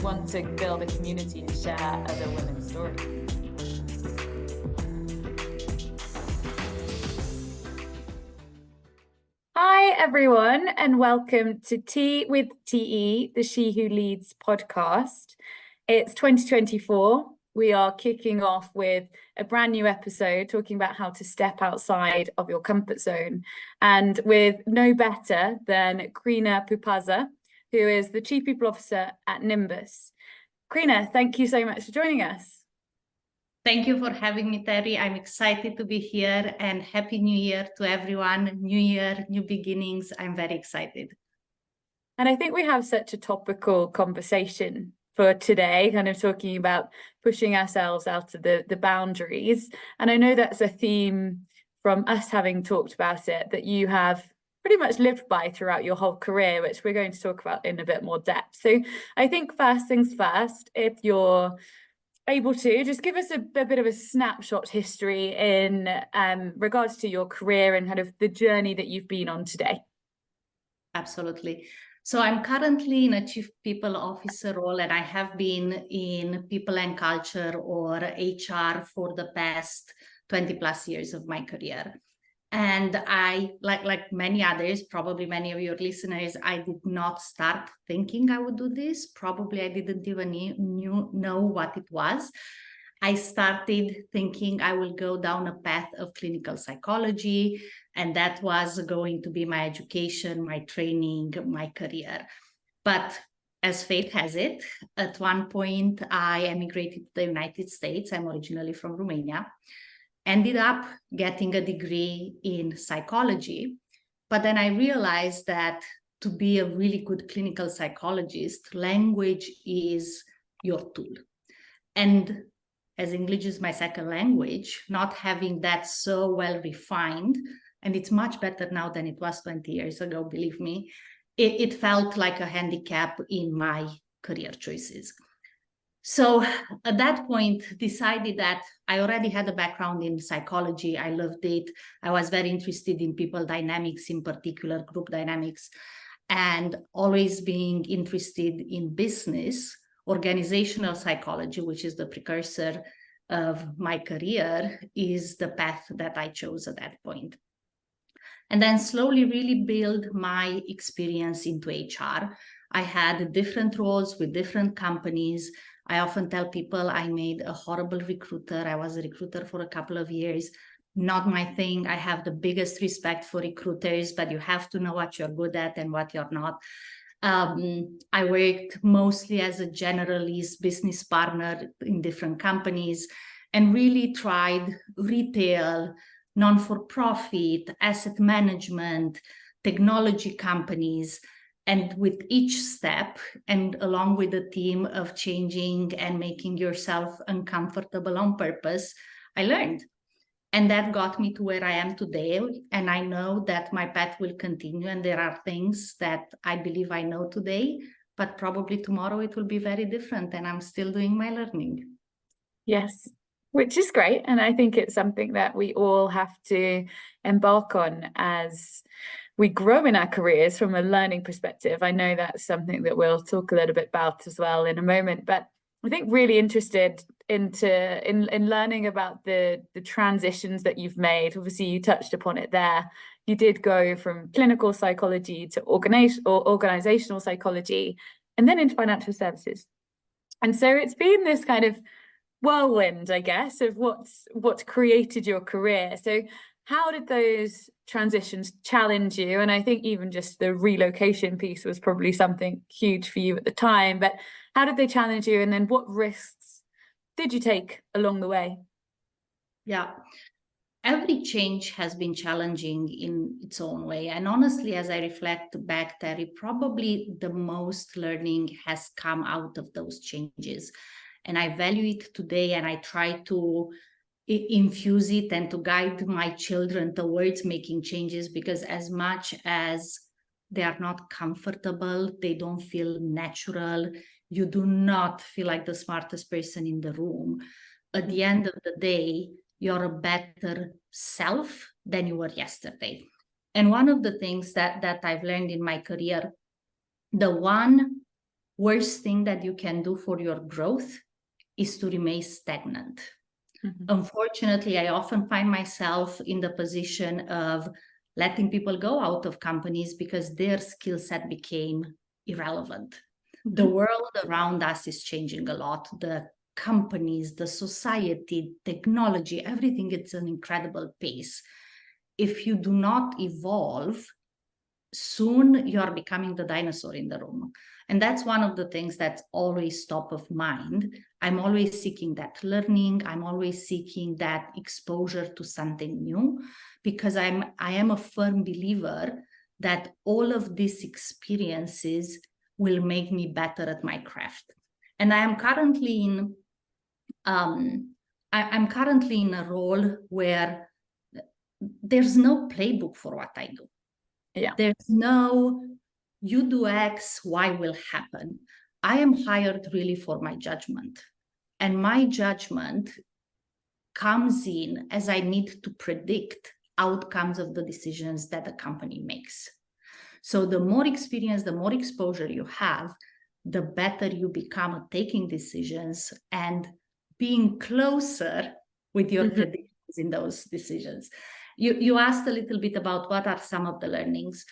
want to build a community and share other women's stories. Hi, everyone, and welcome to Tea with TE, the She Who Leads podcast. It's 2024. We are kicking off with a brand new episode talking about how to step outside of your comfort zone, and with no better than Crina Pupaza, who is the Chief People Officer at Nymbus. Crina, thank you so much for joining us. Thank you for having me, Terri. I'm excited to be here, and Happy New Year to everyone. New year, new beginnings. I'm very excited. And I think we have such a topical conversation for today, kind of talking about pushing ourselves out of the boundaries. And I know that's a theme from us having talked about it that you have pretty much lived by throughout your whole career, which we're going to talk about in a bit more depth. So I think first things first, if you're able to just give us a bit of a snapshot history in regards to your career and kind of the journey that you've been on today. Absolutely. So I'm currently in a Chief People Officer role, and I have been in people and culture or HR for the past 20 plus years of my career. And I, like many others, probably many of your listeners, I did not start thinking I would do this. Probably I didn't even know what it was. I started thinking I will go down a path of clinical psychology, and that was going to be my education, my training, my career. But as fate has it, at one point I emigrated to the United States. I'm originally from Romania. Ended up getting a degree in psychology, but then I realized that to be a really good clinical psychologist, language is your tool. And as English is my second language, not having that so well refined, and it's much better now than it was 20 years ago, believe me, it felt like a handicap in my career choices. So at that point, decided that I already had a background in psychology. I loved it. I was very interested in people dynamics, in particular group dynamics, and always being interested in business, organizational psychology, which is the precursor of my career, is the path that I chose at that point. And then slowly really build my experience into HR. I had different roles with different companies. I often tell people I made a horrible recruiter. I was a recruiter for a couple of years. Not my thing. I have the biggest respect for recruiters, but you have to know what you're good at and what you're not. I worked mostly as a generalist business partner in different companies and really tried retail, non-for-profit, asset management, technology companies. And with each step, and along with the theme of changing and making yourself uncomfortable on purpose, I learned. And that got me to where I am today. And I know that my path will continue. And there are things that I believe I know today, but probably tomorrow it will be very different. And I'm still doing my learning. Yes, which is great. And I think it's something that we all have to embark on as we grow in our careers from a learning perspective. I know that's something that we'll talk a little bit about as well in a moment, but I think really interested in learning about the transitions that you've made. Obviously, you touched upon it there. You did go from clinical psychology to organizational psychology, and then into financial services. And so it's been this kind of whirlwind, I guess, of what's created your career. So how did those transitions challenge you? And I think even just the relocation piece was probably something huge for you at the time, but how did they challenge you? And then what risks did you take along the way? Yeah, every change has been challenging in its own way. And honestly, as I reflect back, Terri, probably the most learning has come out of those changes. And I value it today, and I try to infuse it and to guide my children towards making changes, because as much as they are not comfortable, they don't feel natural, you do not feel like the smartest person in the room. At the end of the day, you're a better self than you were yesterday. And one of the things that I've learned in my career, the one worst thing that you can do for your growth is to remain stagnant. Mm-hmm. Unfortunately, I often find myself in the position of letting people go out of companies because their skill set became irrelevant. Mm-hmm. The world around us is changing a lot. The companies, the society, technology, everything, it's an incredible pace. If you do not evolve, soon you are becoming the dinosaur in the room. And that's one of the things that's always top of mind. I'm always seeking that learning. I'm always seeking that exposure to something new, because I am a firm believer that all of these experiences will make me better at my craft. And I am currently in I'm currently in a role where there's no playbook for what I do. Yeah. There's no, you do X, Y will happen. I am hired really for my judgment. And my judgment comes in as I need to predict outcomes of the decisions that the company makes. So the more experience, the more exposure you have, the better you become at taking decisions and being closer with your predictions in those decisions. You asked a little bit about what are some of the learnings,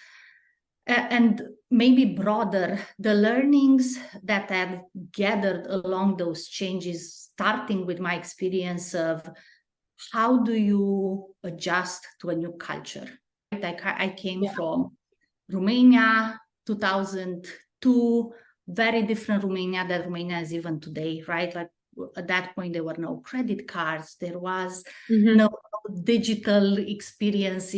and maybe broader, the learnings that I've gathered along those changes, starting with my experience of how do you adjust to a new culture. I came from Romania, 2002, very different Romania than Romania is even today, right? Like at that point, there were no credit cards. There was no digital experience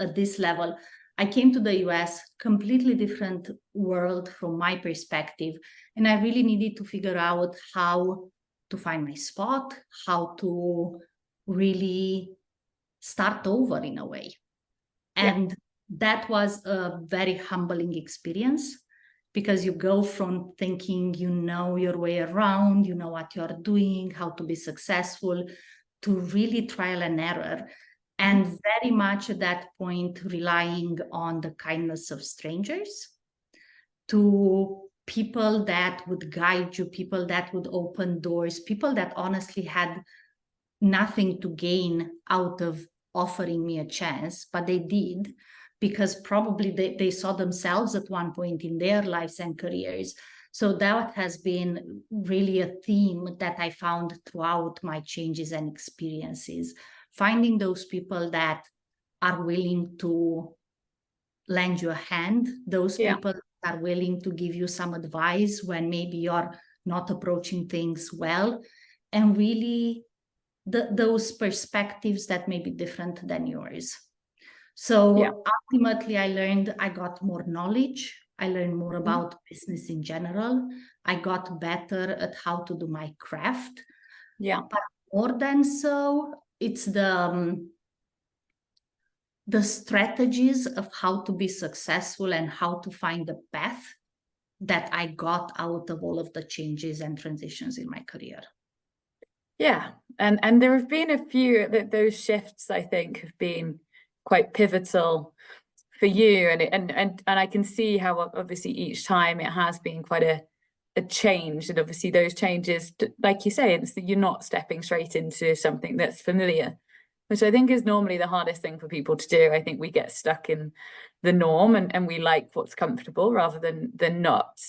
at this level. I came to the US, completely different world from my perspective. And I really needed to figure out how to find my spot, how to really start over in a way. And that was a very humbling experience, because you go from thinking you know your way around, you know what you're doing, how to be successful, to really trial and error. And very much at that point, relying on the kindness of strangers, to people that would guide you, people that would open doors, people that honestly had nothing to gain out of offering me a chance, but they did, because probably they saw themselves at one point in their lives and careers. So that has been really a theme that I found throughout my changes and experiences, finding those people that are willing to lend you a hand, those people that are willing to give you some advice when maybe you're not approaching things well, and really those perspectives that may be different than yours. So ultimately, I got more knowledge. I learned more about business in general. I got better at how to do my craft. But more than so, it's the strategies of how to be successful and how to find the path that I got out of all of the changes and transitions in my career. Yeah, and there have been a few that those shifts, I think, have been quite pivotal for you, and I can see how obviously each time it has been quite a change, and obviously those changes, like you say, it's that you're not stepping straight into something that's familiar, which I think is normally the hardest thing for people to do. I think we get stuck in the norm and we like what's comfortable rather than not.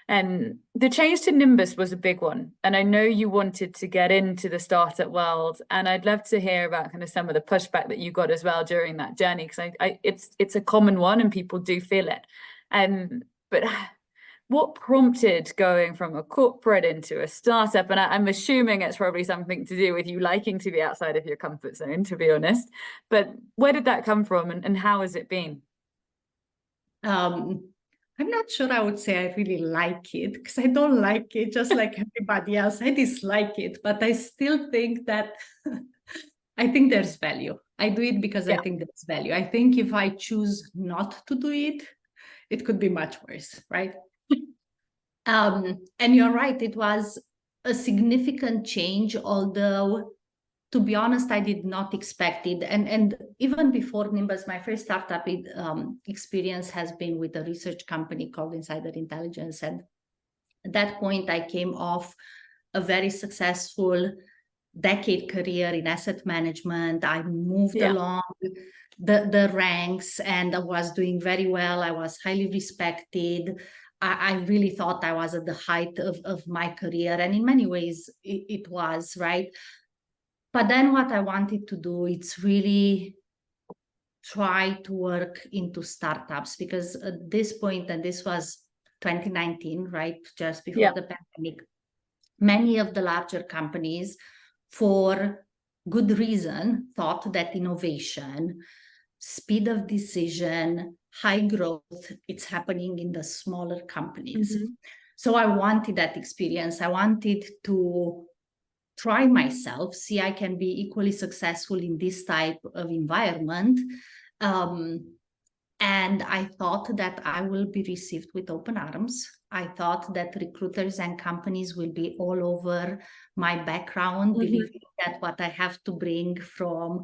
And the change to Nymbus was a big one. And I know you wanted to get into the startup world, and I'd love to hear about kind of some of the pushback that you got as well during that journey, because it's a common one and people do feel it. But what prompted going from a corporate into a startup? And I'm assuming it's probably something to do with you liking to be outside of your comfort zone, to be honest. But where did that come from, and how has it been? I'm not sure I would say I really like it, because I don't like it just like everybody else. I dislike it, but I still think that I think there's value. I do it because I think there's value. I think if I choose not to do it, it could be much worse, right? And you're right, it was a significant change, although to be honest, I did not expect it. And even before Nymbus, my first startup experience has been with a research company called Insider Intelligence. And At that point, I came off a very successful decade career in asset management. I moved along the ranks and I was doing very well. I was highly respected. I really thought I was at the height of my career. And in many ways, it was, right? But then what I wanted to do, it's really try to work into startups, because at this point, and this was 2019, right? Just before the pandemic, many of the larger companies, for good reason, thought that innovation, speed of decision, high growth, it's happening in the smaller companies. So I wanted that experience. I wanted to try myself, see I can be equally successful in this type of environment. And I thought that I will be received with open arms. I thought that recruiters and companies will be all over my background, believing that what I have to bring from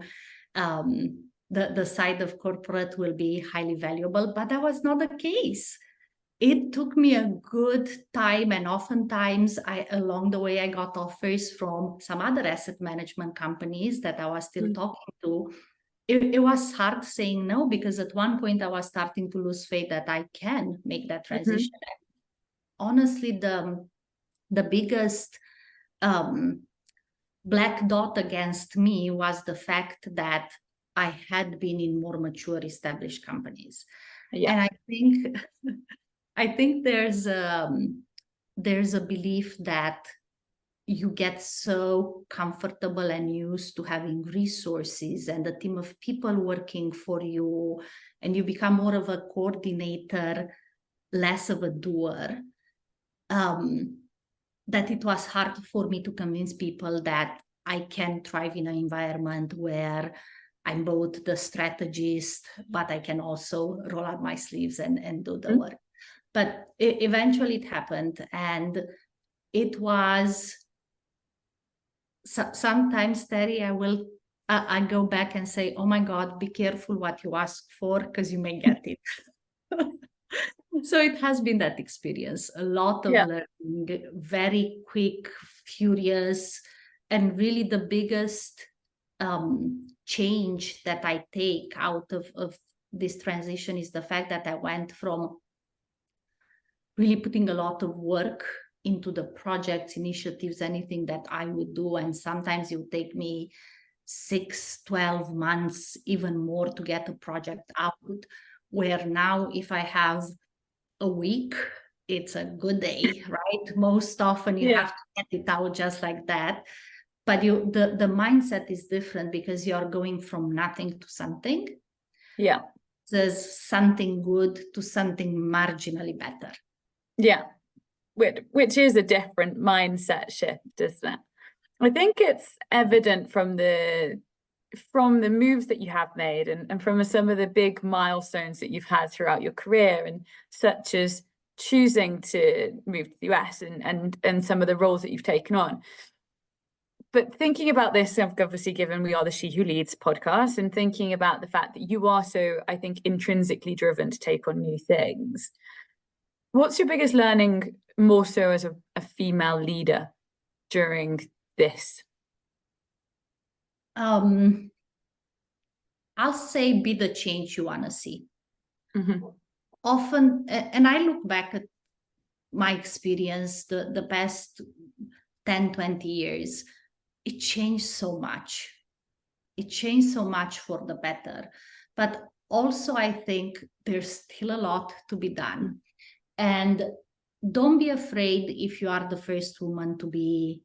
the side of corporate will be highly valuable. But that was not the case. It took me a good time, and oftentimes along the way I got offers from some other asset management companies that I was still talking to. It was hard saying no, because at one point I was starting to lose faith that I can make that transition. Honestly, the biggest black dot against me was the fact that I had been in more mature, established companies. And I think there's a belief that you get so comfortable and used to having resources and a team of people working for you, and you become more of a coordinator, less of a doer, that it was hard for me to convince people that I can thrive in an environment where I'm both the strategist, but I can also roll up my sleeves and do the work. But eventually it happened, and it was sometimes, Terri, I go back and say, oh my God, be careful what you ask for, because you may get it. So it has been that experience, a lot of learning, very quick, furious, and really the biggest change that I take out of this transition is the fact that I went from really putting a lot of work into the projects, initiatives, anything that I would do. And sometimes it would take me 6, 12 months, even more, to get a project out, where now if I have a week, it's a good day, right? Most often you have to get it out just like that. But the mindset is different, because you're going from nothing to something. Yeah. There's something good to something marginally better. Yeah. Which is a different mindset shift, isn't it? I think it's evident from the moves that you have made, and from some of the big milestones that you've had throughout your career, and such as choosing to move to the US and some of the roles that you've taken on. But thinking about this, obviously, given we are the She Who Leads podcast, and thinking about the fact that you are so, I think, intrinsically driven to take on new things, what's your biggest learning, more so as a female leader, during this? I'll say be the change you want to see. Often, and I look back at my experience, the past 10, 20 years, it changed so much. It changed so much for the better. But also, I think there's still a lot to be done. And don't be afraid if you are the first woman to be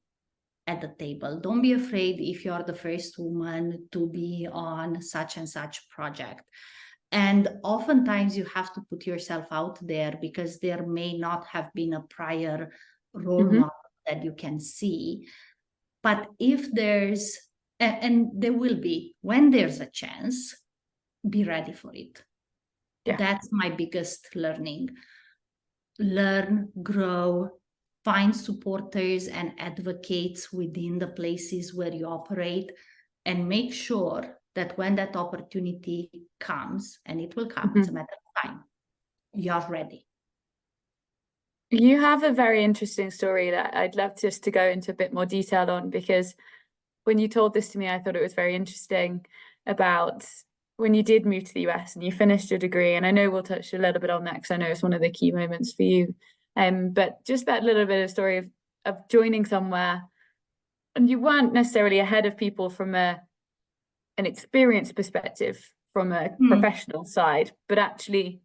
at the table. Don't be afraid if you are the first woman to be on such and such project. And oftentimes you have to put yourself out there, because there may not have been a prior role model that you can see. But if there's, and there will be, when there's a chance, be ready for it. Yeah. That's my biggest learning. Learn, grow, find supporters and advocates within the places where you operate, and make sure that when that opportunity comes, and it will come, it's a matter of time, you're ready. You have a very interesting story that I'd love just to go into a bit more detail on, because when you told this to me, I thought it was very interesting about when you did move to the US and you finished your degree. And I know we'll touch a little bit on that because I know it's one of the key moments for you. But just that little bit of story of joining somewhere, and you weren't necessarily ahead of people from an experience perspective, from a professional side, but actually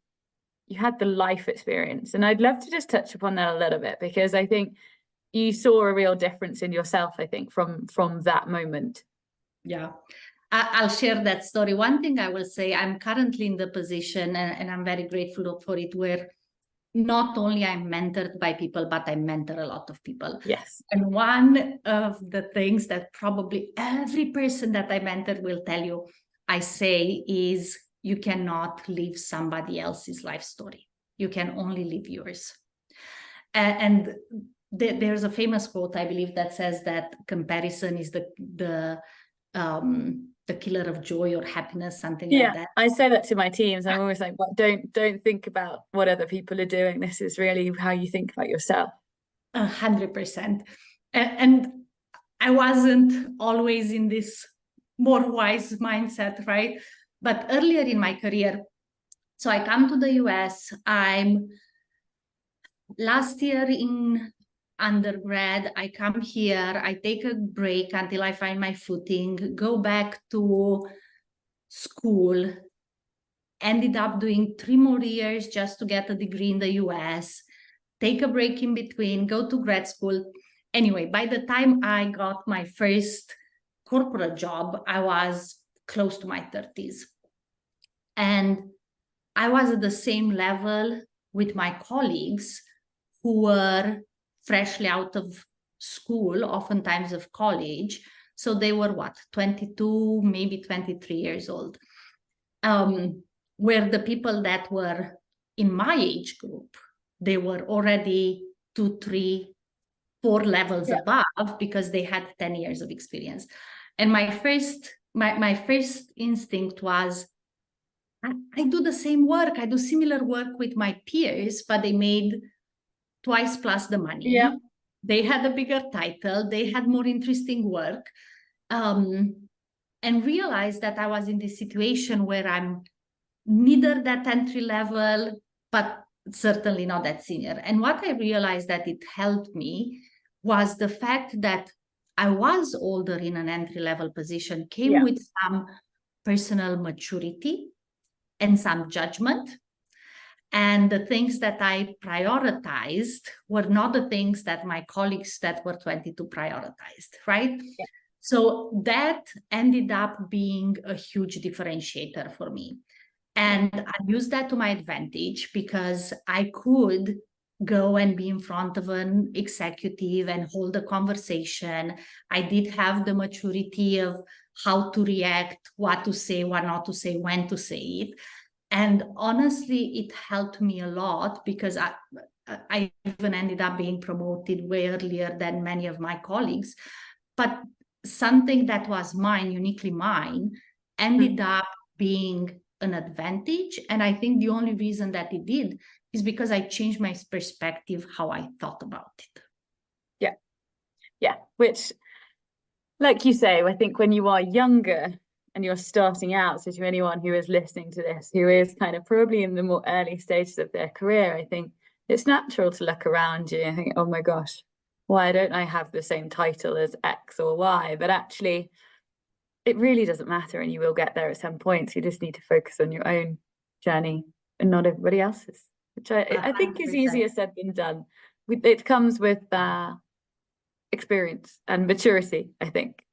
you had the life experience. And I'd love to just touch upon that a little bit, because I think you saw a real difference in yourself, I think, from that moment. Yeah, I'll share that story. One thing I will say, I'm currently in the position, and I'm very grateful for it, where not only I'm mentored by people, but I mentor a lot of people. Yes. And one of the things that probably every person that I mentor will tell you, I say, is you cannot live somebody else's life story. You can only live yours. And there's a famous quote, I believe, that says that comparison is the killer of joy or happiness, something like that. I say that to my teams. I'm always like, well, don't think about what other people are doing. This is really how you think about yourself. 100%. And I wasn't always in this more wise mindset, right? But earlier in my career, so I come to the US, last year in undergrad, I come here, I take a break until I find my footing, go back to school, ended up doing 3 more years just to get a degree in the US, take a break in between, go to grad school. Anyway, by the time I got my first corporate job, I was close to my 30s. And I was at the same level with my colleagues who were freshly out of school, oftentimes of college. So they were 22, maybe 23 years old. Where the people that were in my age group, they were already 2, 3, 4 levels above, because they had 10 years of experience. And my first instinct was, I do the same work. I do similar work with my peers, but they made twice plus the money. Yeah. They had a bigger title. They had more interesting work. And realized that I was in this situation where I'm neither that entry level, but certainly not that senior. And what I realized that it helped me was the fact that I was older in an entry level position, came with some personal maturity and some judgment. And the things that I prioritized were not the things that my colleagues that were 22 prioritized, right? Yeah. So that ended up being a huge differentiator for me. And I used that to my advantage, because I could go and be in front of an executive and hold a conversation. I did have the maturity of how to react, what to say, what not to say, when to say it. And honestly, it helped me a lot, because I even ended up being promoted way earlier than many of my colleagues. But something that was mine, uniquely mine, ended up being an advantage. And I think the only reason that it did is because I changed my perspective, how I thought about it. Yeah. Which, like you say, I think when you are younger and you're starting out, so to anyone who is listening to this, who is kind of probably in the more early stages of their career, I think it's natural to look around you and think, oh my gosh, why don't I have the same title as X or Y? But actually, it really doesn't matter, and you will get there at some point. So you just need to focus on your own journey and not everybody else's, which I think is easier said than done. It comes with experience and maturity, I think.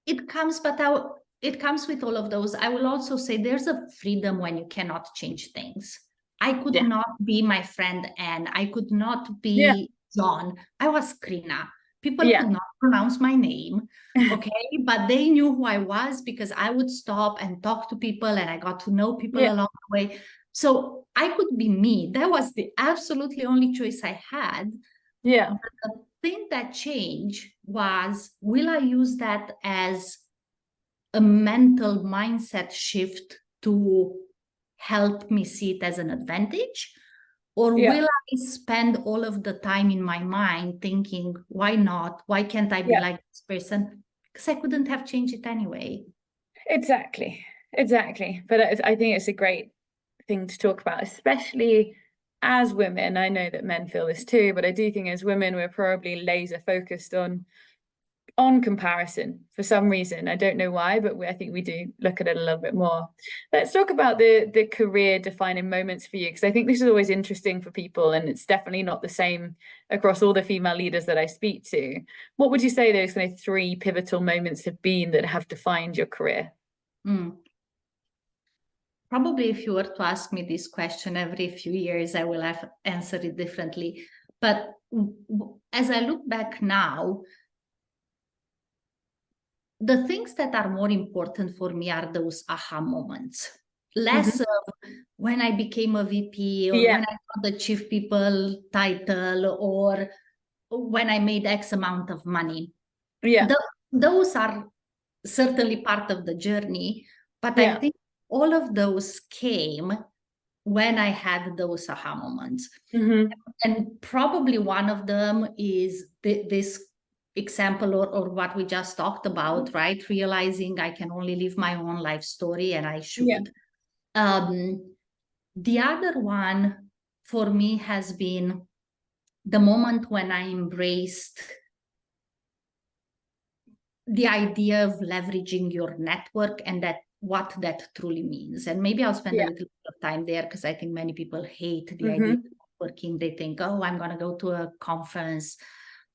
It comes with all of those. I will also say there's a freedom when you cannot change things. I could not be my friend Anne. I could not be John. I was Crina. People could not pronounce my name, okay? But they knew who I was, because I would stop and talk to people, and I got to know people along the way. So I could be me. That was the absolutely only choice I had. Yeah. But the thing that changed was, will I use that as a mental mindset shift to help me see it as an advantage? Or will spend all of the time in my mind thinking, why not? Why can't I be like this person? Because I couldn't have changed it anyway. Exactly. But I think it's a great thing to talk about, especially as women. I know that men feel this too, but I do think as women, we're probably laser focused on comparison for some reason. I don't know why, but I think we do look at it a little bit more. Let's talk about the career defining moments for you, because I think this is always interesting for people, and it's definitely not the same across all the female leaders that I speak to. What would you say those kind of 3 pivotal moments have been that have defined your career? Probably if you were to ask me this question every few years, I will have answered it differently. But as I look back now, the things that are more important for me are those aha moments. Less of when I became a VP, or when I got the chief people title, or when I made X amount of money. Those are certainly part of the journey, but I think all of those came when I had those aha moments. And probably one of them is this example, or what we just talked about, right? Realizing I can only live my own life story, and I should. The other one for me has been the moment when I embraced the idea of leveraging your network, and what that truly means. And maybe I'll spend a little bit of time there, because I think many people hate the idea of networking. They think, oh, I'm going to go to a conference,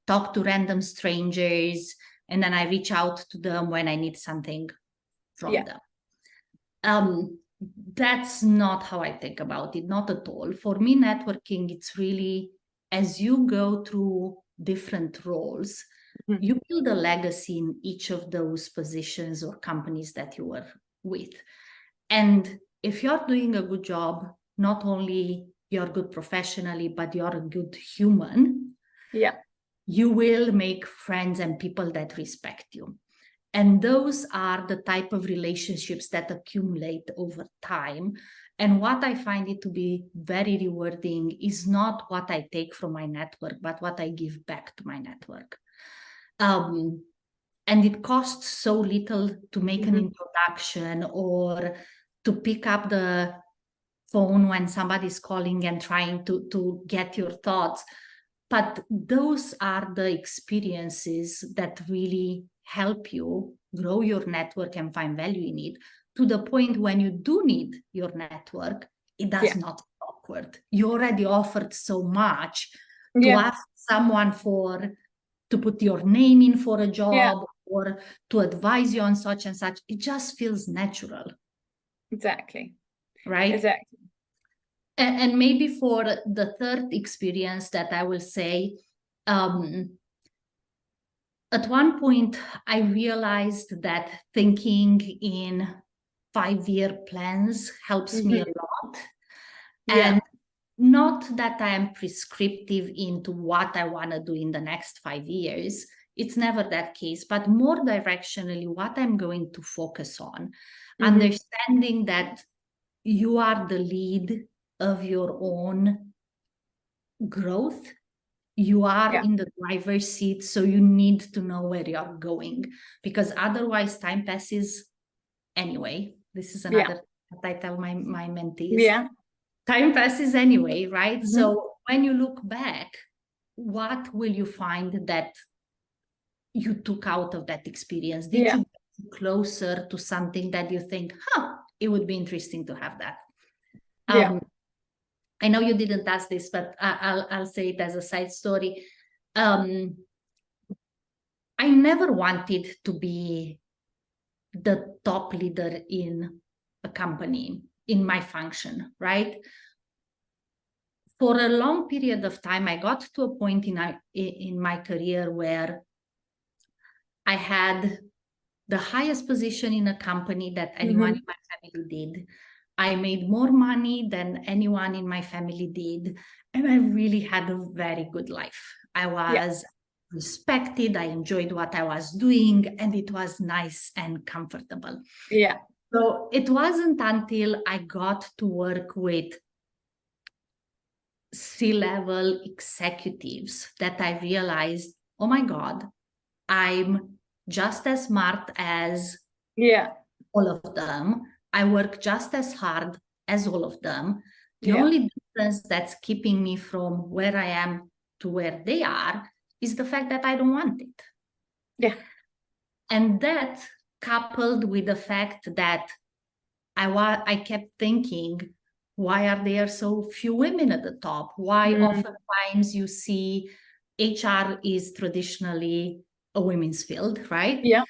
talk to random strangers, and then I reach out to them when I need something from them. That's not how I think about it, not at all. For me, networking, it's really, as you go through different roles, you build a legacy in each of those positions or companies that you were with. And if you're doing a good job, not only you're good professionally, but you're a good human, you will make friends and people that respect you. And those are the type of relationships that accumulate over time. And what I find it to be very rewarding is not what I take from my network, but what I give back to my network. And it costs so little to make an introduction, or to pick up the phone when somebody's calling and trying to get your thoughts. But those are the experiences that really help you grow your network and find value in it, to the point when you do need your network, it does not be awkward. You already offered so much to ask someone to put your name in for a job, or to advise you on such and such. It just feels natural. Exactly. Right? Exactly. And maybe for the third experience that I will say, at one point, I realized that thinking in 5-year plans helps me a lot. And not that I am prescriptive into what I want to do in the next 5 years. It's never that case, but more directionally, what I'm going to focus on. Understanding that you are the lead of your own growth. You are in the driver's seat, so you need to know where you're going, because otherwise time passes anyway. This is another that I tell my mentees. Time passes anyway, right? So when you look back, what will you find that you took out of that experience? Did you get closer to something that you think, it would be interesting to have that? I know you didn't ask this, but I'll say it as a side story. I never wanted to be the top leader in a company, in my function, right? For a long period of time, I got to a point in my career where I had the highest position in a company that anyone in my family did. I made more money than anyone in my family did. And I really had a very good life. I was respected. I enjoyed what I was doing, and it was nice and comfortable. So it wasn't until I got to work with C-level executives that I realized, oh my God, I'm just as smart as all of them. I work just as hard as all of them. The only difference that's keeping me from where I am to where they are is the fact that I don't want it. Yeah. And that, coupled with the fact that I kept thinking, why are there so few women at the top? Why oftentimes you see HR is traditionally a women's field, right? Yeah.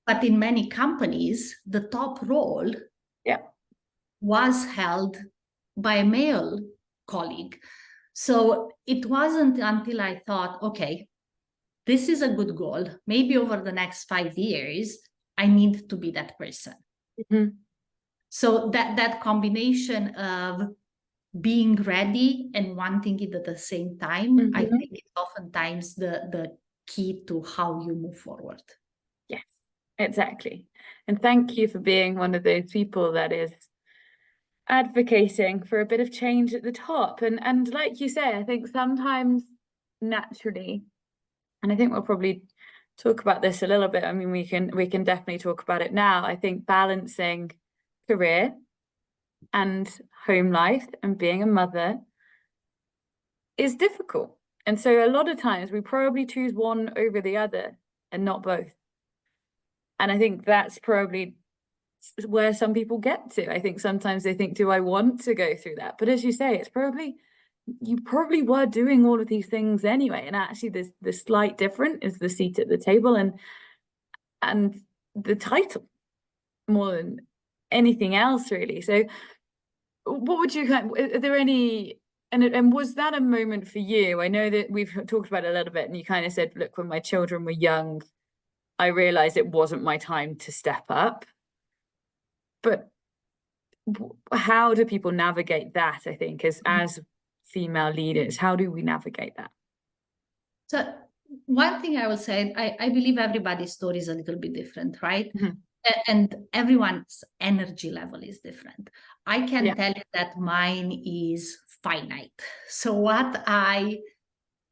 But in many companies, the top role was held by a male colleague. So it wasn't until I thought, okay, this is a good goal. Maybe over the next 5 years, I need to be that person. So that combination of being ready and wanting it at the same time, I think it's oftentimes the key to how you move forward. Yes, exactly. And thank you for being one of those people that is advocating for a bit of change at the top. And like you say, I think sometimes naturally, and I think we'll probably talk about this a little bit. I mean, we can definitely talk about it now. I think balancing career and home life and being a mother is difficult. And so a lot of times we probably choose one over the other and not both. And I think that's probably where some people get to. I think sometimes they think, do I want to go through that? But as you say, it's probably, you probably were doing all of these things anyway. And actually the slight difference is the seat at the table and the title more than anything else, really. So what would you, are there any, and was that a moment for you? I know that we've talked about it a little bit and you kind of said, look, when my children were young, I realized it wasn't my time to step up. But how do people navigate that, I think, as female leaders? How do we navigate that? So one thing I will say, I believe everybody's story is a little bit different, right? And everyone's energy level is different. I can tell you that mine is finite. So what I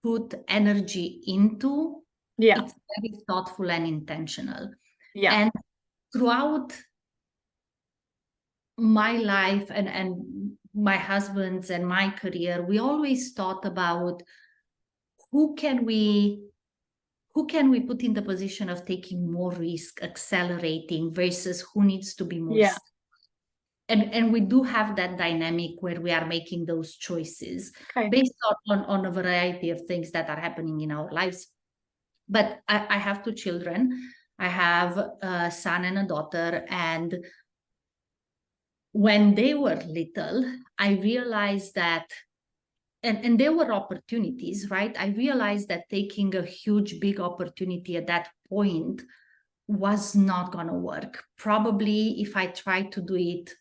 put energy into, it's very thoughtful and intentional. And throughout my life and my husband's and my career, we always thought about who can we put in the position of taking more risk, accelerating, versus who needs to be more and we do have that dynamic where we are making those choices based on a variety of things that are happening in our lives. But I have 2 children. I have a son and a daughter, and when they were little, I realized that, and there were opportunities, right? I realized that taking a huge, big opportunity at that point was not going to work. Probably if I tried to do it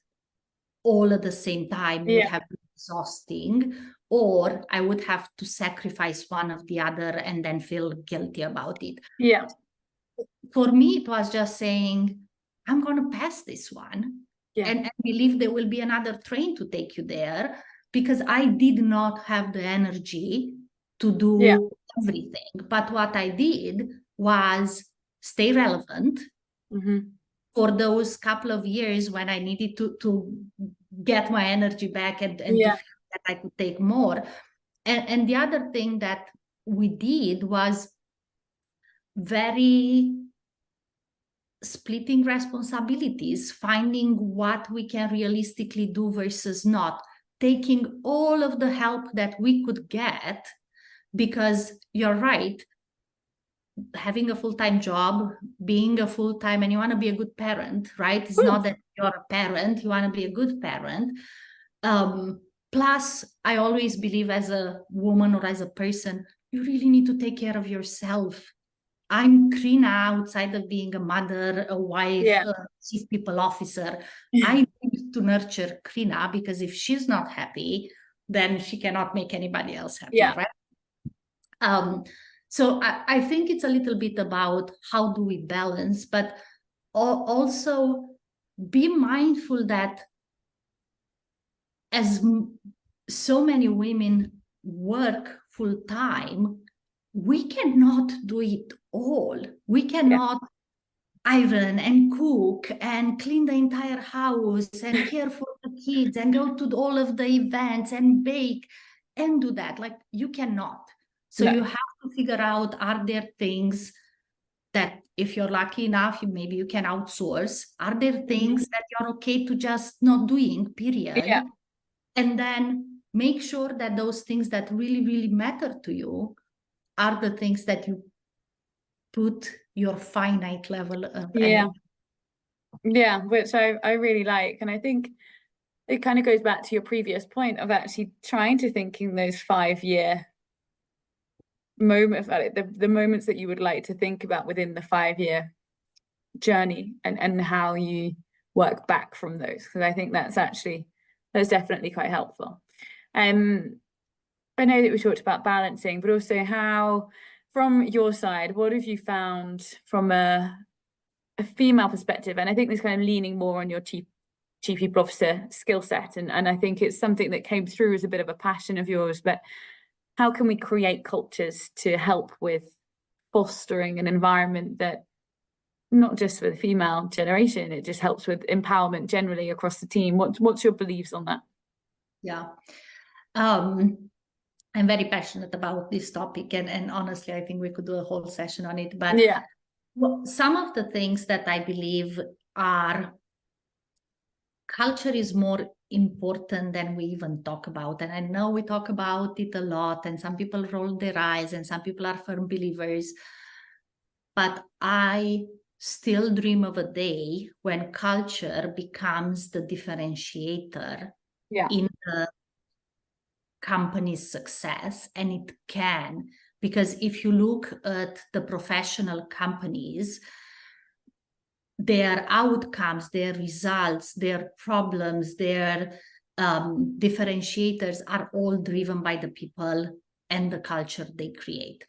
all at the same time, it would have been exhausting, or I would have to sacrifice one of the other and then feel guilty about it. For me, it was just saying, I'm going to pass this one and believe there will be another train to take you there, because I did not have the energy to do everything. But what I did was stay relevant for those couple of years when I needed to get my energy back and to feel that I could take more. And the other thing that we did was very splitting responsibilities, finding what we can realistically do versus not, taking all of the help that we could get, because you're right, having a full-time job, being a full-time, and you want to be a good parent, right? It's not that you're a parent, you want to be a good parent. Plus, I always believe as a woman or as a person, you really need to take care of yourself. I'm Crina outside of being a mother, a wife, a chief people officer. I need to nurture Crina, because if she's not happy, then she cannot make anybody else happy, right? So I think it's a little bit about how do we balance, but also be mindful that as so many women work full time, we cannot do it all. We cannot iron and cook and clean the entire house and care for the kids and go to all of the events and bake and do that. Like, you cannot. So you have to figure out, are there things that, if you're lucky enough, maybe you can outsource? Are there things that you're okay to just not doing, period? Yeah. And then make sure that those things that really, really matter to you are the things that you put your finite level of energy. Yeah, which I really like. And I think it kind of goes back to your previous point of actually trying to think in those 5-year moments, the moments that you would like to think about within the 5-year journey, and how you work back from those. Because I think that's definitely quite helpful. I know that we talked about balancing, but also how, from your side, what have you found from a female perspective? And I think this kind of leaning more on your chief people officer skill set, and I think it's something that came through as a bit of a passion of yours, but how can we create cultures to help with fostering an environment that, not just for the female generation, it just helps with empowerment generally across the team? What's your beliefs on that? Yeah. I'm very passionate about this topic, and honestly, I think we could do a whole session on it. But some of the things that I believe are, culture is more important than we even talk about. And I know we talk about it a lot, and some people roll their eyes, and some people are firm believers. But I still dream of a day when culture becomes the differentiator in the company's success. And it can, because if you look at the professional companies, their outcomes, their results, their problems, their differentiators are all driven by the people and the culture they create.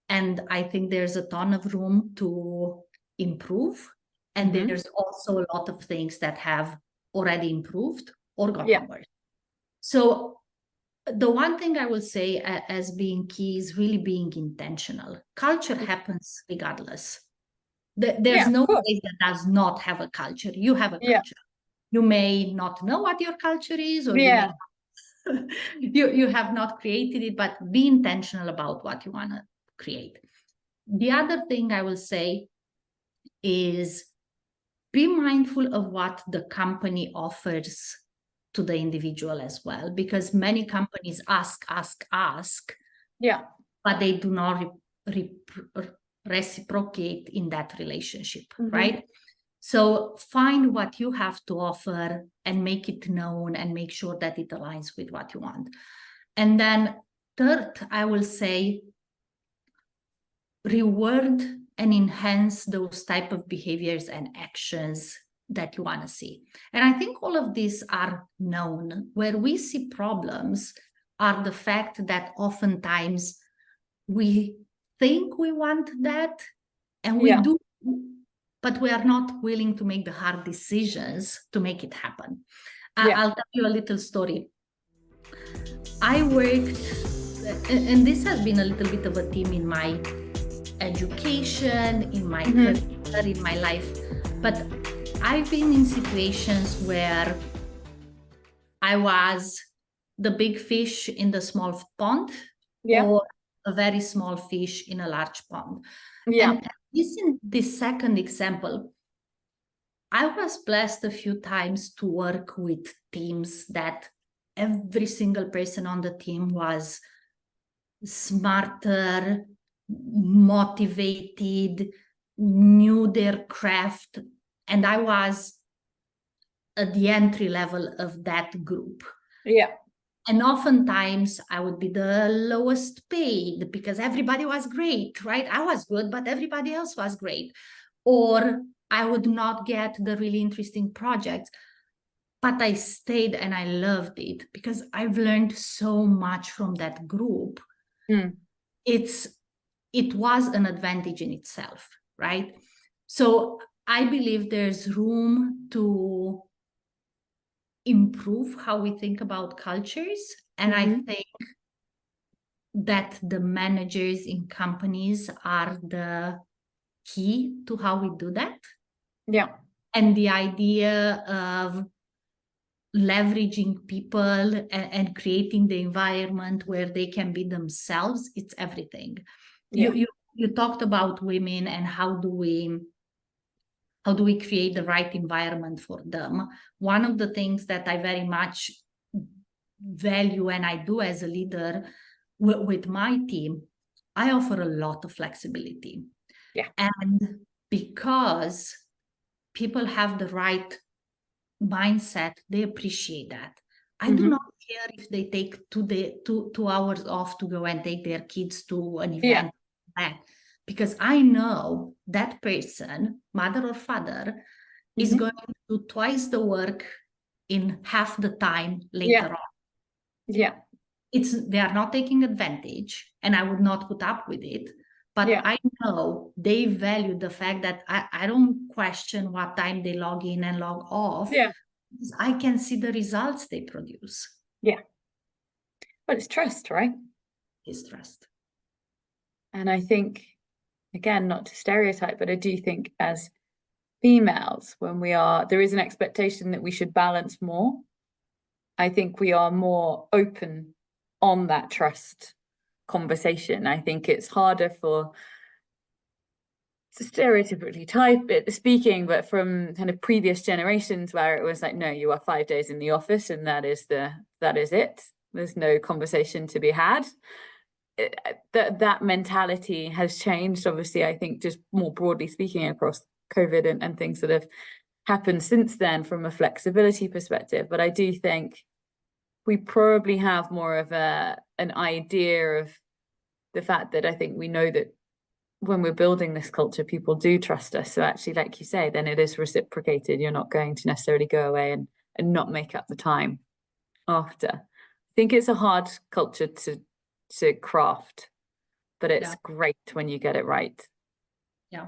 And I think there's a ton of room to improve. And there's also a lot of things that have already improved or gotten worse. So the one thing I will say as being key is really being intentional. Culture happens regardless. There's no place that does not have a culture. You have a culture. You may not know what your culture is, or you have not created it, but be intentional about what you want to create. The other thing I will say is be mindful of what the company offers to the individual as well, because many companies ask, but they do not reciprocate in that relationship, right? So find what you have to offer and make it known, and make sure that it aligns with what you want. And then third, I will say, reward and enhance those type of behaviors and actions that you want to see. And I think all of these are known. Where we see problems are the fact that oftentimes we think we want that, and we do, but we are not willing to make the hard decisions to make it happen. I'll tell you a little story. I worked, and this has been a little bit of a theme in my education, in my career, in my life, but I've been in situations where I was the big fish in the small pond, or a very small fish in a large pond. And in this second example, I was blessed a few times to work with teams that every single person on the team was smarter, motivated, knew their craft, and I was at the entry level of that group. And oftentimes I would be the lowest paid because everybody was great, right? I was good, but everybody else was great. Or I would not get the really interesting projects, but I stayed and I loved it because I've learned so much from that group. It was an advantage in itself, right? So I believe there's room to improve how we think about cultures. And I think that the managers in companies are the key to how we do that. Yeah. And the idea of leveraging people and creating the environment where they can be themselves, it's everything. Yeah. You talked about women and how do we create the right environment for them. One of the things that I very much value and I do as a leader with my team, I offer a lot of flexibility. Yeah. And because people have the right mindset, they appreciate that. I do not care if they take 2 hours off to go and take their kids to an event, because I know that person, mother or father, is going to do twice the work in half the time later on. Yeah. They are not taking advantage, and I would not put up with it. But I know they value the fact that I don't question what time they log in and log off. Yeah. Because I can see the results they produce. Yeah. But it's trust, right? It's trust. And I think, again, not to stereotype, but I do think as females, when there is an expectation that we should balance more. I think we are more open on that trust conversation. I think it's harder for stereotypically speaking, but from kind of previous generations where it was like, no, you are 5 days in the office and that is it. There's no conversation to be had. That mentality has changed, obviously, I think, just more broadly speaking across COVID and things that have happened since then from a flexibility perspective. But I do think we probably have more of an idea of the fact that I think we know that when we're building this culture, people do trust us. So actually, like you say, then it is reciprocated. You're not going to necessarily go away and not make up the time after. I think it's a hard culture to craft, but it's great when you get it right. Yeah.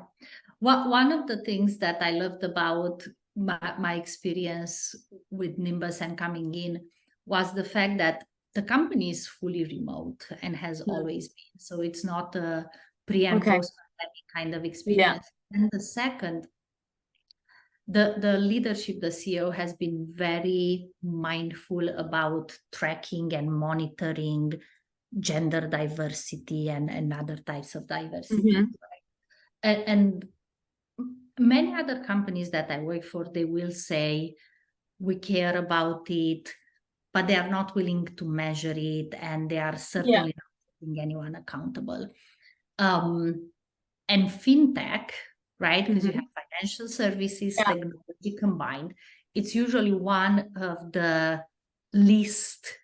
One of the things that I loved about my experience with Nymbus and coming in was the fact that the company is fully remote and has always been. So it's not a pre and post pandemic kind of experience. And the second, the leadership, the CEO has been very mindful about tracking and monitoring gender diversity and other types of diversity. And many other companies that I work for, they will say, we care about it, but they are not willing to measure it, and they are certainly not holding anyone accountable. And fintech, right? Because you have financial services, technology combined, it's usually one of the least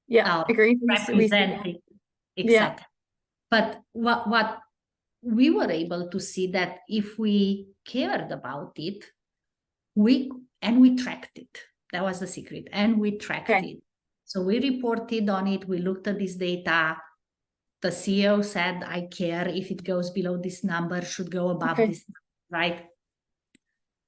agreed. represented. Exactly. But what we were able to see that if we cared about it, we tracked it. That was the secret. And we tracked it. So we reported on it. We looked at this data. The CEO said, I care if it goes below this number, should go above this, right?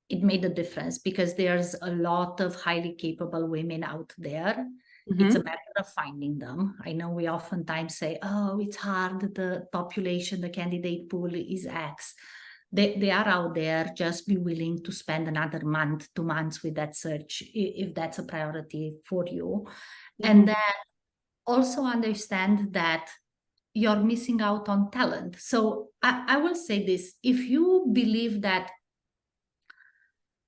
It made a difference because there's a lot of highly capable women out there. It's a matter of finding them. I know we oftentimes say, oh, it's hard. The population, the candidate pool is X. They are out there. Just be willing to spend another month, 2 months with that search if that's a priority for you. And then also understand that you're missing out on talent. So I will say this, if you believe that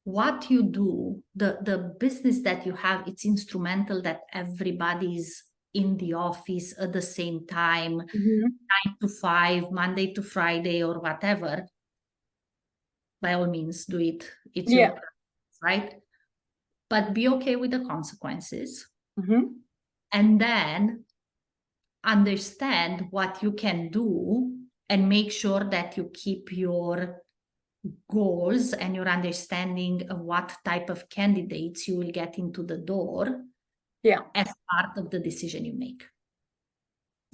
what you do, the business that you have, it's instrumental that everybody's in the office at the same time, 9 to 5, Monday to Friday or whatever, by all means do it. It's your purpose, right? But be okay with the consequences. And then understand what you can do and make sure that you keep your goals and your understanding of what type of candidates you will get into the door as part of the decision you make.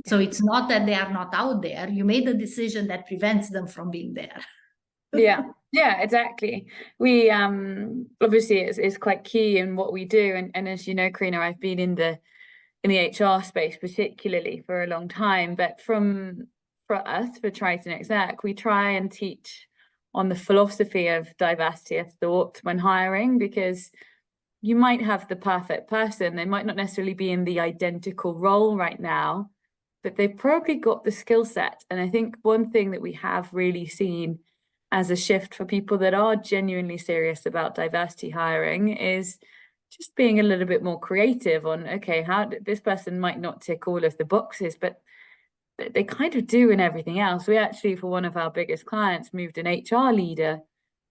So it's not that they are not out there. You made a decision that prevents them from being there. Yeah, exactly. We obviously it's quite key in what we do. And as you know, Crina, I've been in in the HR space, particularly for a long time. But for us, for Triton Exec, we try and teach on the philosophy of diversity of thought when hiring, because you might have the perfect person. They might not necessarily be in the identical role right now, but they've probably got the skill set. And I think one thing that we have really seen as a shift for people that are genuinely serious about diversity hiring is just being a little bit more creative on, okay, how this person might not tick all of the boxes, but they kind of do in everything else. We actually, for one of our biggest clients, moved an HR leader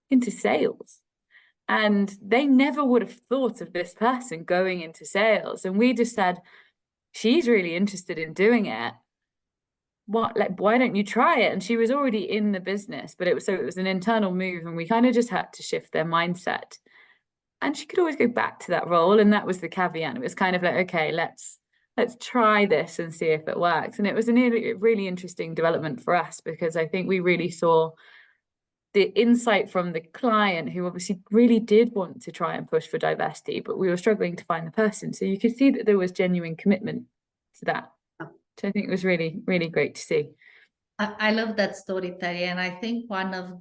into sales. And they never would have thought of this person going into sales. And we just said, she's really interested in doing it. Why don't you try it? And she was already in the business, but it was an internal move, and we kind of just had to shift their mindset. And she could always go back to that role. And that was the caveat. It was kind of like, okay, let's try this and see if it works. And it was a really interesting development for us, because I think we really saw the insight from the client, who obviously really did want to try and push for diversity, but we were struggling to find the person. So you could see that there was genuine commitment to that, which I think was really, really great to see. I love that story, Terri. And I think one of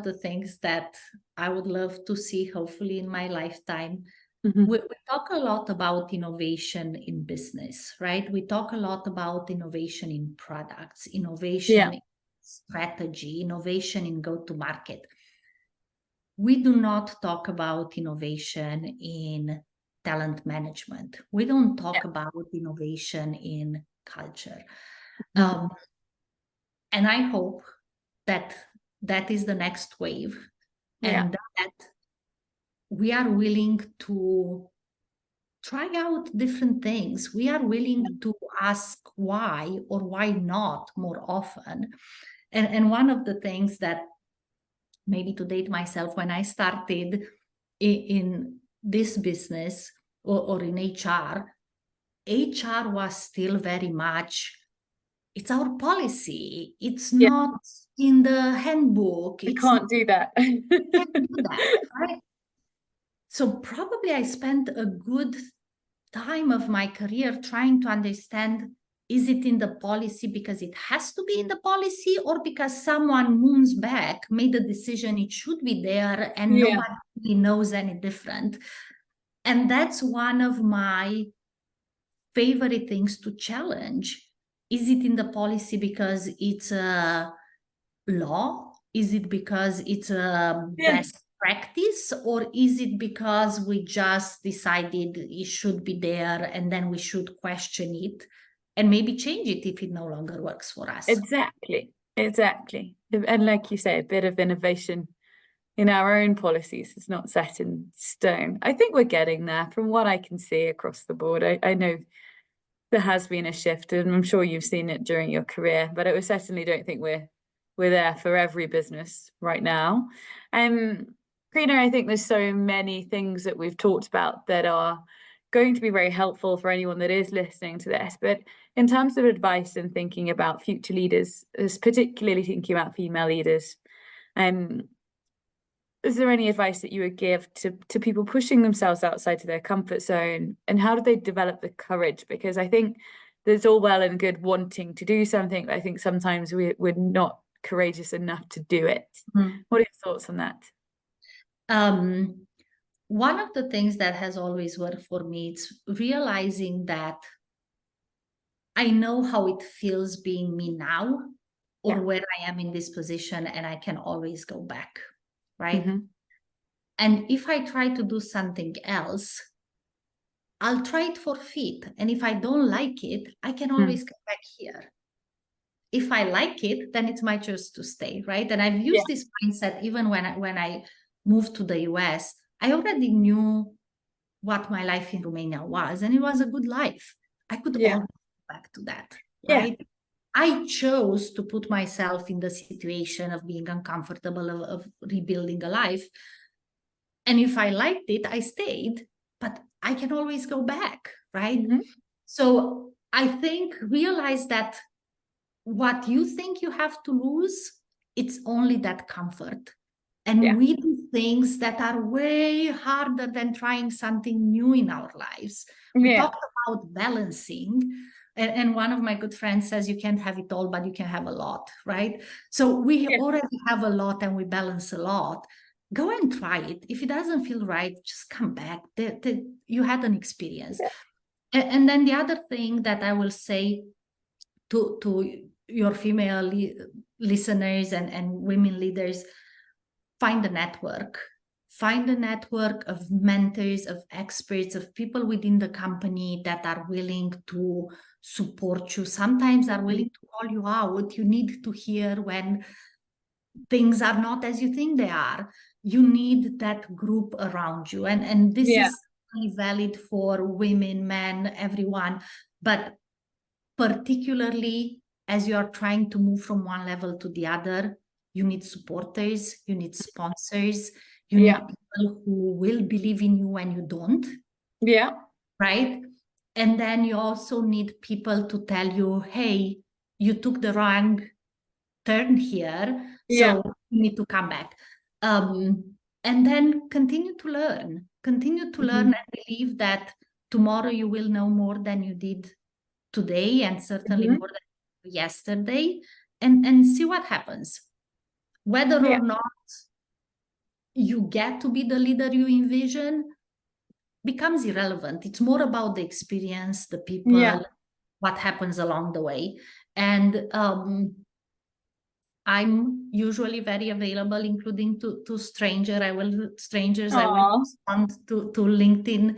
the things that I would love to see, hopefully in my lifetime, we talk a lot about innovation in business, right? We talk a lot about innovation in products, innovation in strategy, innovation in go-to-market. We do not talk about innovation in talent management. We don't talk about innovation in culture. And I hope that is the next wave, and that we are willing to try out different things. We are willing to ask why or why not more often. And one of the things that, maybe to date myself, when I started in this business or in HR was still very much, it's our policy. It's not in the handbook. You can't do that. Can't do that, right? So probably I spent a good time of my career trying to understand, is it in the policy because it has to be in the policy, or because someone moons back made a decision it should be there and nobody really knows any different? And that's one of my favorite things to challenge. Is it in the policy because it's a law? Is it because it's a best practice? Or is it because we just decided it should be there and then we should question it and maybe change it if it no longer works for us? Exactly. And like you say, a bit of innovation in our own policies is not set in stone. I think we're getting there from what I can see across the board. I know there has been a shift, and I'm sure you've seen it during your career, but I certainly don't think we're there for every business right now. Crina, I think there's so many things that we've talked about that are going to be very helpful for anyone that is listening to this. But in terms of advice and thinking about future leaders, particularly thinking about female leaders, is there any advice that you would give to people pushing themselves outside of their comfort zone, and how do they develop the courage? Because I think there's all well and good wanting to do something, but I think sometimes we're not courageous enough to do it. What are your thoughts on that? One of the things that has always worked for me is realizing that I know how it feels being me now, or where I am in this position, and I can always go back, right? And if I try to do something else, I'll try it for fit. And if I don't like it, I can always come back here. If I like it, then it's my choice to stay, right? And I've used this mindset even when I moved to the US. I already knew what my life in Romania was, and it was a good life. I could always go back to that, right? I chose to put myself in the situation of being uncomfortable, of rebuilding a life. And if I liked it, I stayed, but I can always go back, right? So I think realize that what you think you have to lose, it's only that comfort. And with things that are way harder than trying something new in our lives. We Yeah. talked about balancing, and one of my good friends says you can't have it all, but you can have a lot, right? So we already have a lot and we balance a lot. Go and try it. If it doesn't feel right, just come back. You had an experience. Yeah. And then the other thing that I will say to your female listeners and women leaders, find a network. Find a network of mentors, of experts, of people within the company that are willing to support you. Sometimes are willing to call you out. You need to hear when things are not as you think they are. You need that group around you. And this is valid for women, men, everyone. But particularly as you are trying to move from one level to the other, you need supporters, you need sponsors, you need people who will believe in you when you don't. Yeah. Right? And then you also need people to tell you, hey, you took the wrong turn here, so you need to come back. And then continue to learn. Continue to learn and believe that tomorrow you will know more than you did today, and certainly more than yesterday, and see what happens. Whether or not you get to be the leader you envision becomes irrelevant. It's more about the experience, the people, what happens along the way. And I'm usually very available, including to strangers. I will respond to LinkedIn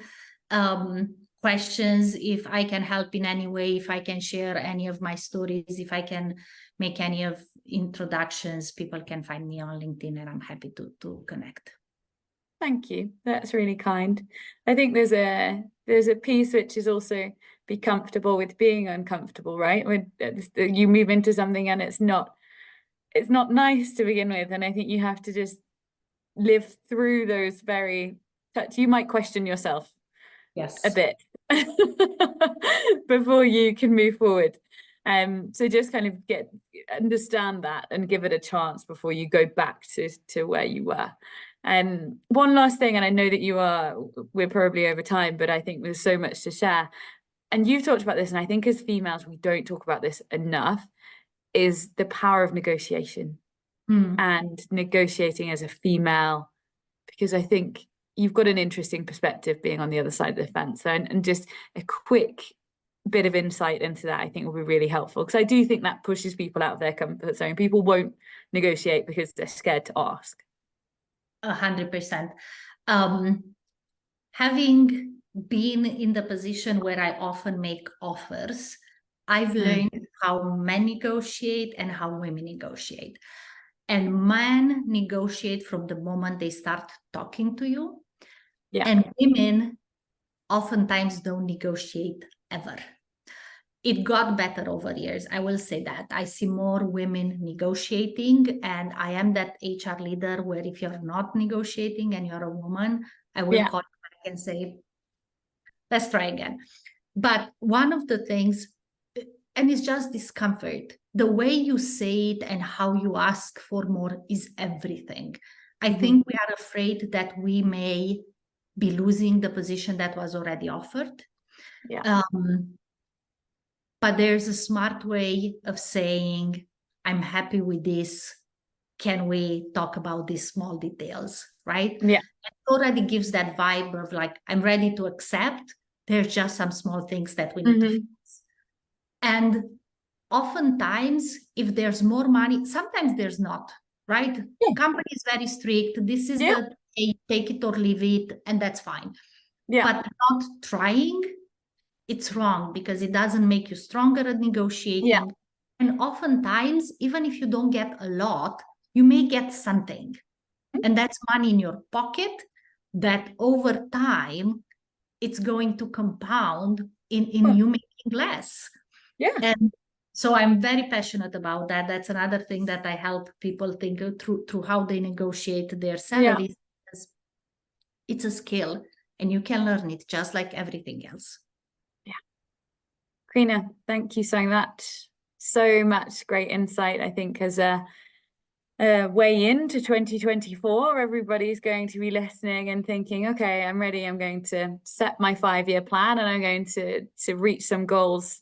questions if I can help in any way, if I can share any of my stories, if I can make any of introductions. People can find me on LinkedIn, and I'm happy to connect. Thank you. That's really kind. I think there's a piece which is also be comfortable with being uncomfortable, right? When you move into something and it's not nice to begin with, and I think you have to just live through those you might question yourself a bit before you can move forward. So just kind of understand that and give it a chance before you go back to where you were. One last thing, and I know that we're probably over time, but I think there's so much to share. And you've talked about this, and I think as females, we don't talk about this enough, is the power of negotiation and negotiating as a female, because I think you've got an interesting perspective being on the other side of the fence. And just a quick bit of insight into that, I think, will be really helpful, because I do think that pushes people out of their comfort zone. People won't negotiate because they're scared to ask. 100%. Having been in the position where I often make offers, I've learned how men negotiate and how women negotiate. And men negotiate from the moment they start talking to you. And women oftentimes don't negotiate ever. It got better over years, I will say that. I see more women negotiating, and I am that HR leader where if you're not negotiating and you're a woman, I will call you back and say, let's try again. But one of the things, and it's just discomfort, the way you say it and how you ask for more is everything. I think we are afraid that we may be losing the position that was already offered. But there's a smart way of saying, I'm happy with this. Can we talk about these small details, right? It already gives that vibe of like, I'm ready to accept. There's just some small things that we need to fix. And oftentimes, if there's more money, sometimes there's not, right? Company is very strict. This is the take it or leave it, and that's fine. But not trying, it's wrong, because it doesn't make you stronger at negotiating. And oftentimes, even if you don't get a lot, you may get something. And that's money in your pocket that over time, it's going to compound in you making less. And so I'm very passionate about that. That's another thing that I help people think through how they negotiate their salaries. It's a skill, and you can learn it just like everything else. Crina, thank you so much. So much great insight. I think as a way into 2024, everybody's going to be listening and thinking, okay, I'm ready. I'm going to set my 5-year plan and I'm going to reach some goals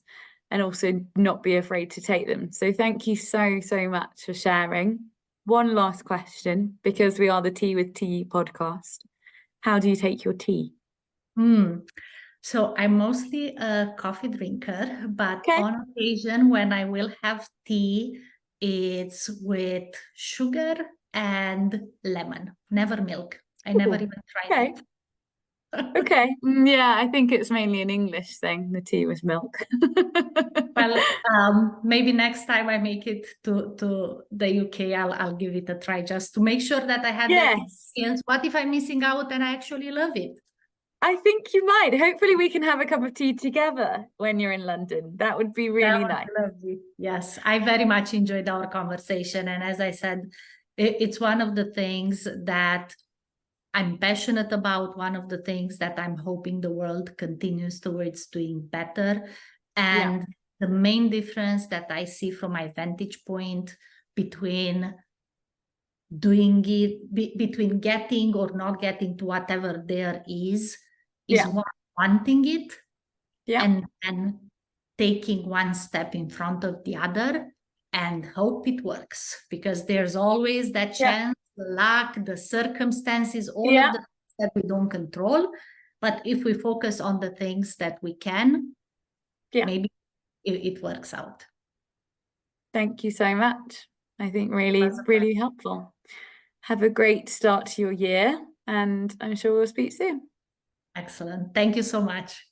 and also not be afraid to take them. So thank you so much for sharing. One last question, because we are the Tea with Tea podcast. How do you take your tea? So I'm mostly a coffee drinker, but Okay. on occasion when I will have tea, it's with sugar and lemon, never milk. I never even tried it. Okay. Yeah, I think it's mainly an English thing, the tea with milk. Well, maybe next time I make it to the UK, I'll give it a try just to make sure that I had that experience. What if I'm missing out and I actually love it? I think you might. Hopefully we can have a cup of tea together when you're in London. That would be really nice. Lovely. Yes, I very much enjoyed our conversation. And as I said, it's one of the things that I'm passionate about, one of the things that I'm hoping the world continues towards doing better. And the main difference that I see from my vantage point between doing it, between getting or not getting to whatever there is wanting it and taking one step in front of the other and hope it works, because there's always that chance, the luck, the circumstances, all of the things that we don't control. But if we focus on the things that we can, maybe it works out. Thank you so much. I think really helpful. Have a great start to your year, and I'm sure we'll speak soon. Excellent. Thank you so much.